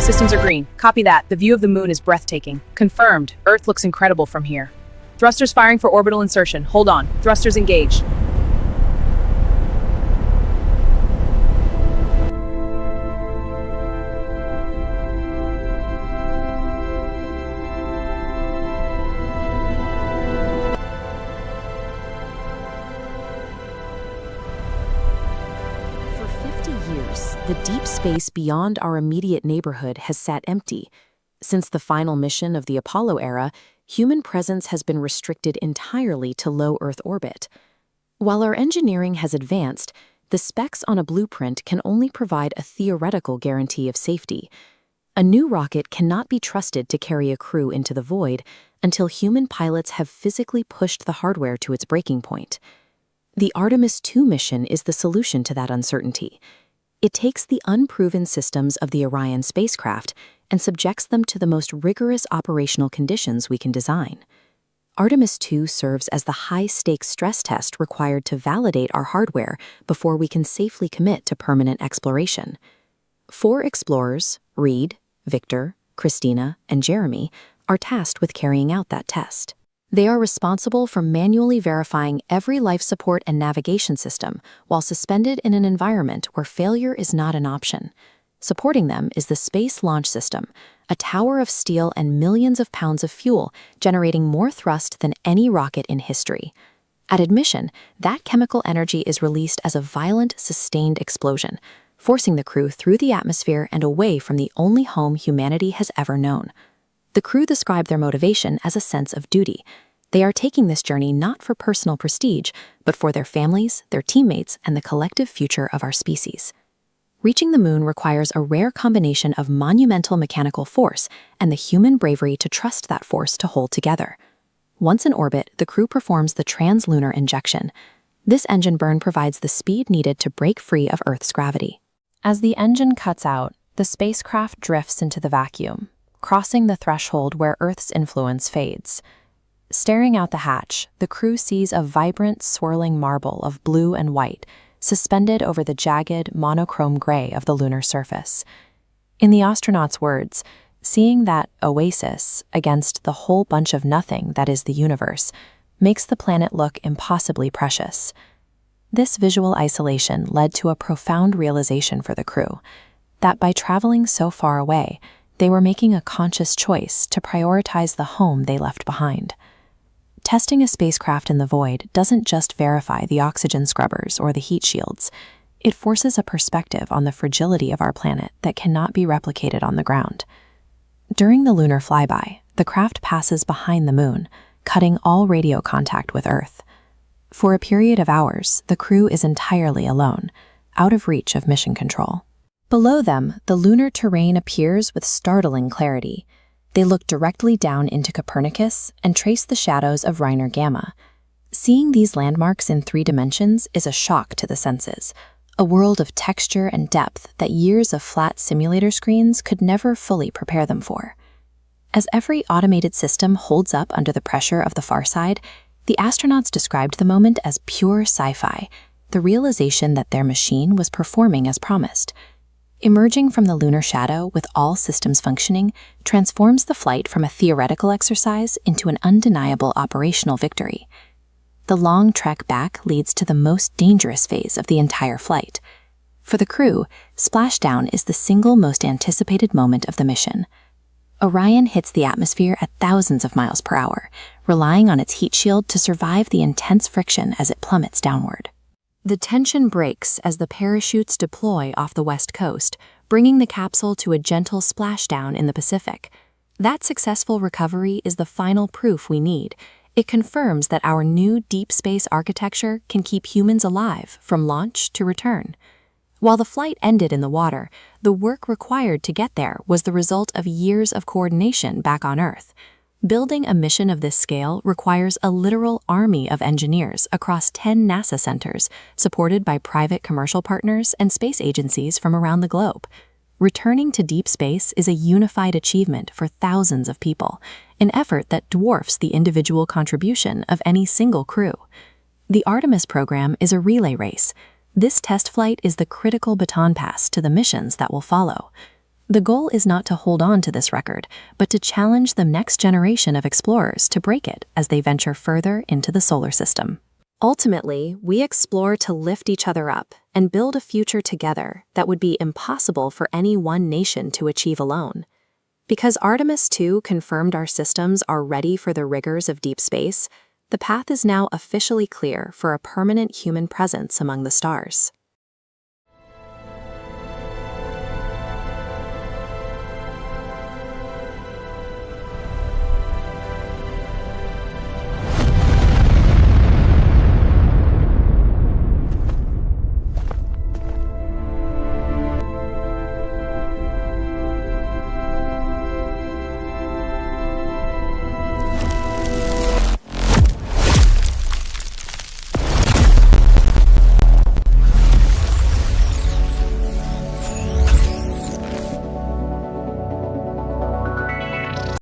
Systems are green. Copy that. The view of the moon is breathtaking. Confirmed. Earth looks incredible from here. Thrusters firing for orbital insertion. Hold on. Thrusters engaged. For 50 years, the deep space beyond our immediate neighborhood has sat empty. Since the final mission of the Apollo era, human presence has been restricted entirely to low Earth orbit. While our engineering has advanced, the specs on a blueprint can only provide a theoretical guarantee of safety. A new rocket cannot be trusted to carry a crew into the void until human pilots have physically pushed the hardware to its breaking point. The Artemis II mission is the solution to that uncertainty. It takes the unproven systems of the Orion spacecraft and subjects them to the most rigorous operational conditions we can design. Artemis II serves as the high-stakes stress test required to validate our hardware before we can safely commit to permanent exploration. 4 explorers, Reed, Victor, Christina, and Jeremy, are tasked with carrying out that test. They are responsible for manually verifying every life support and navigation system while suspended in an environment where failure is not an option. Supporting them is the Space Launch System, a tower of steel and millions of pounds of fuel, generating more thrust than any rocket in history. At admission, that chemical energy is released as a violent, sustained explosion, forcing the crew through the atmosphere and away from the only home humanity has ever known. The crew describe their motivation as a sense of duty. They are taking this journey not for personal prestige, but for their families, their teammates, and the collective future of our species. Reaching the moon requires a rare combination of monumental mechanical force and the human bravery to trust that force to hold together. Once in orbit, the crew performs the translunar injection. This engine burn provides the speed needed to break free of Earth's gravity. As the engine cuts out, the spacecraft drifts into the vacuum, crossing the threshold where Earth's influence fades. Staring out the hatch, the crew sees a vibrant, swirling marble of blue and white, suspended over the jagged, monochrome gray of the lunar surface. In the astronaut's words, seeing that oasis against the whole bunch of nothing that is the universe makes the planet look impossibly precious. This visual isolation led to a profound realization for the crew, that by traveling so far away, they were making a conscious choice to prioritize the home they left behind. Testing a spacecraft in the void doesn't just verify the oxygen scrubbers or the heat shields. It forces a perspective on the fragility of our planet that cannot be replicated on the ground. During the lunar flyby, the craft passes behind the moon, cutting all radio contact with Earth. For a period of hours, the crew is entirely alone, out of reach of mission control. Below them, the lunar terrain appears with startling clarity. They look directly down into Copernicus and trace the shadows of Reiner Gamma. Seeing these landmarks in 3 dimensions is a shock to the senses, a world of texture and depth that years of flat simulator screens could never fully prepare them for. As every automated system holds up under the pressure of the far side, the astronauts described the moment as pure sci-fi, the realization that their machine was performing as promised. Emerging from the lunar shadow with all systems functioning transforms the flight from a theoretical exercise into an undeniable operational victory. The long trek back leads to the most dangerous phase of the entire flight. For the crew, splashdown is the single most anticipated moment of the mission. Orion hits the atmosphere at thousands of miles per hour, relying on its heat shield to survive the intense friction as it plummets downward. The tension breaks as the parachutes deploy off the west coast, bringing the capsule to a gentle splashdown in the Pacific. That successful recovery is the final proof we need. It confirms that our new deep space architecture can keep humans alive from launch to return. While the flight ended in the water, the work required to get there was the result of years of coordination back on Earth. Building a mission of this scale requires a literal army of engineers across 10 NASA centers, supported by private commercial partners and space agencies from around the globe. Returning to deep space is a unified achievement for thousands of people, an effort that dwarfs the individual contribution of any single crew. The Artemis program is a relay race. This test flight is the critical baton pass to the missions that will follow. The goal is not to hold on to this record, but to challenge the next generation of explorers to break it as they venture further into the solar system. Ultimately, we explore to lift each other up and build a future together that would be impossible for any one nation to achieve alone. Because Artemis 2 confirmed our systems are ready for the rigors of deep space, the path is now officially clear for a permanent human presence among the stars.